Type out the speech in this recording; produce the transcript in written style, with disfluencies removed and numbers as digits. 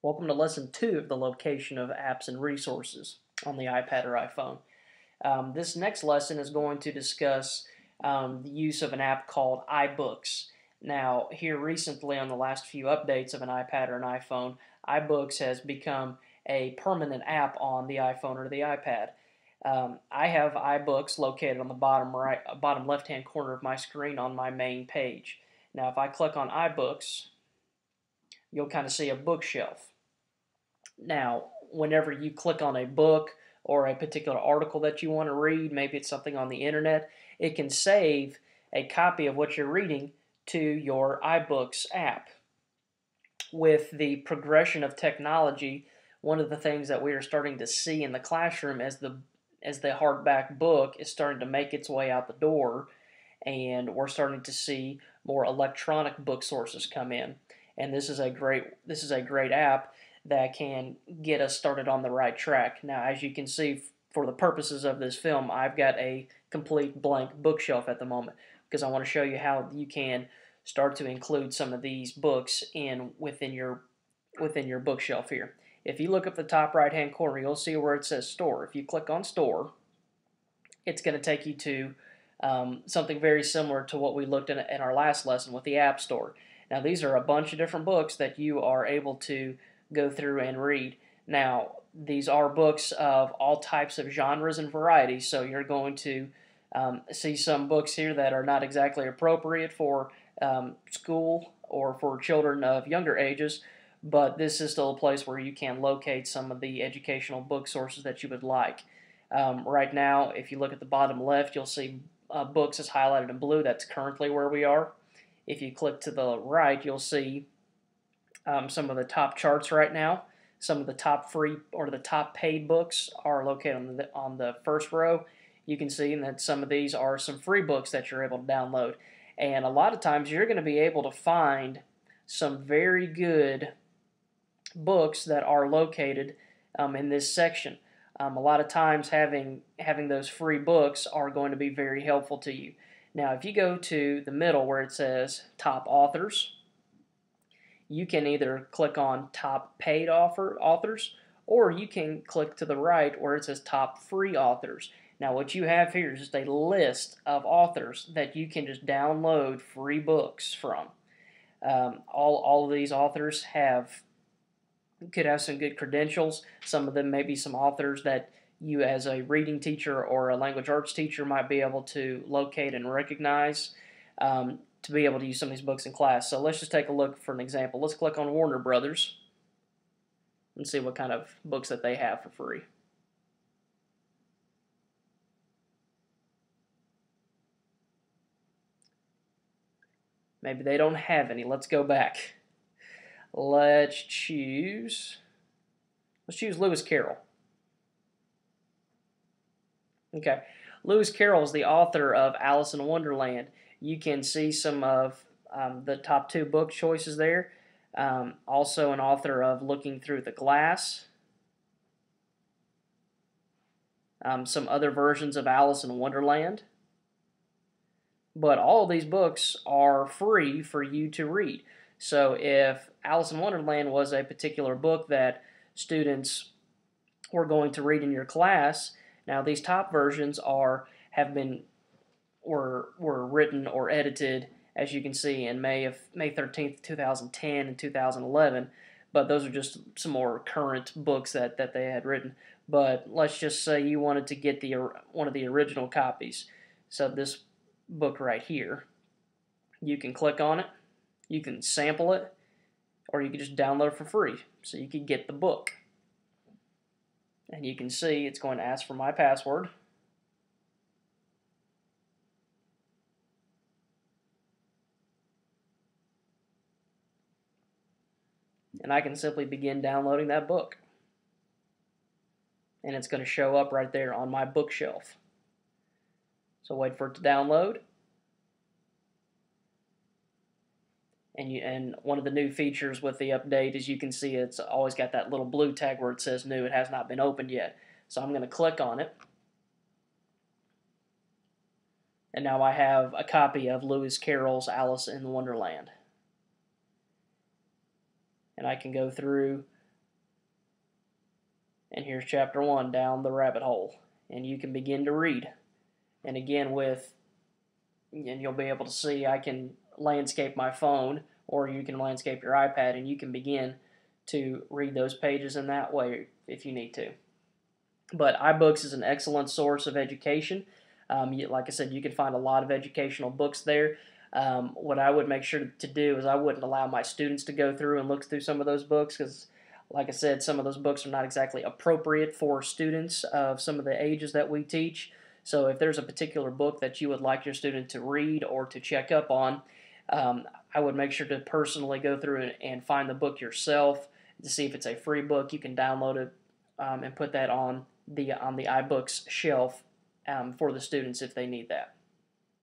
Welcome to Lesson 2 of the location of apps and resources on the iPad or iPhone. This next lesson is going to discuss the use of an app called iBooks. Now, here recently on the last few updates of an iPad or an iPhone, iBooks has become a permanent app on the iPhone or the iPad. I have iBooks located on the bottom left-hand corner of my screen on my main page. Now, if I click on iBooks, you'll kind of see a bookshelf. Now, whenever you click on a book or a particular article that you want to read, maybe it's something on the internet, it can save a copy of what you're reading to your iBooks app. With the progression of technology, one of the things that we are starting to see in the classroom as the hardback book is starting to make its way out the door, and we're starting to see more electronic book sources come in. And this is a great app that can get us started on the right track. Now, as you can see, for the purposes of this film, I've got a complete blank bookshelf at the moment because I want to show you how you can start to include some of these books within your bookshelf here. If you look up the top right hand corner, you'll see where it says Store. If you click on Store, it's going to take you to something very similar to what we looked at in our last lesson with the App Store. Now, these are a bunch of different books that you are able to go through and read. Now, these are books of all types of genres and varieties, so you're going to see some books here that are not exactly appropriate for school or for children of younger ages, but this is still a place where you can locate some of the educational book sources that you would like. Right now, if you look at the bottom left, you'll see books is highlighted in blue. That's currently where we are. If you click to the right, you'll see some of the top charts right now. Some of the top free or the top paid books are located on the first row. You can see that some of these are some free books that you're able to download. And a lot of times you're going to be able to find some very good books that are located in this section. A lot of times having those free books are going to be very helpful to you. Now, if you go to the middle where it says Top Authors, you can either click on Top Paid Authors, or you can click to the right where it says Top Free Authors. Now, what you have here is just a list of authors that you can just download free books from. All of these authors could have some good credentials. Some of them may be some authors that you as a reading teacher or a language arts teacher might be able to locate and recognize to be able to use some of these books in class. So let's just take a look for an example. Let's click on Warner Brothers and see what kind of books that they have for free. Maybe they don't have any. Let's go back. Let's choose Lewis Carroll. Okay, Lewis Carroll is the author of Alice in Wonderland. You can see some of the top 2 book choices there. Also an author of Looking Through the Glass. Some other versions of Alice in Wonderland. But all of these books are free for you to read. So if Alice in Wonderland was a particular book that students were going to read in your class, now these top versions were written or edited, as you can see, in May 13th, 2010 and 2011. But those are just some more current books that they had written. But let's just say you wanted to get one of the original copies. So this book right here, you can click on it, you can sample it, or you can just download it for free. So you can get the book. And you can see it's going to ask for my password. And I can simply begin downloading that book. And it's going to show up right there on my bookshelf. So wait for it to download. And one of the new features with the update, as you can see, it's always got that little blue tag where it says new. It has not been opened yet. So I'm going to click on it. And now I have a copy of Lewis Carroll's Alice in Wonderland. And I can go through And here's chapter 1, Down the Rabbit Hole. And you can begin to read. And again, and you'll be able to see I can landscape my phone, or you can landscape your iPad, and you can begin to read those pages in that way if you need to. But iBooks is an excellent source of education. Like I said, you can find a lot of educational books there. What I would make sure to do is I wouldn't allow my students to go through and look through some of those books because, like I said, some of those books are not exactly appropriate for students of some of the ages that we teach. So if there's a particular book that you would like your student to read or to check up on, I would make sure to personally go through and find the book yourself to see if it's a free book. You can download it and put that on the iBooks shelf for the students if they need that.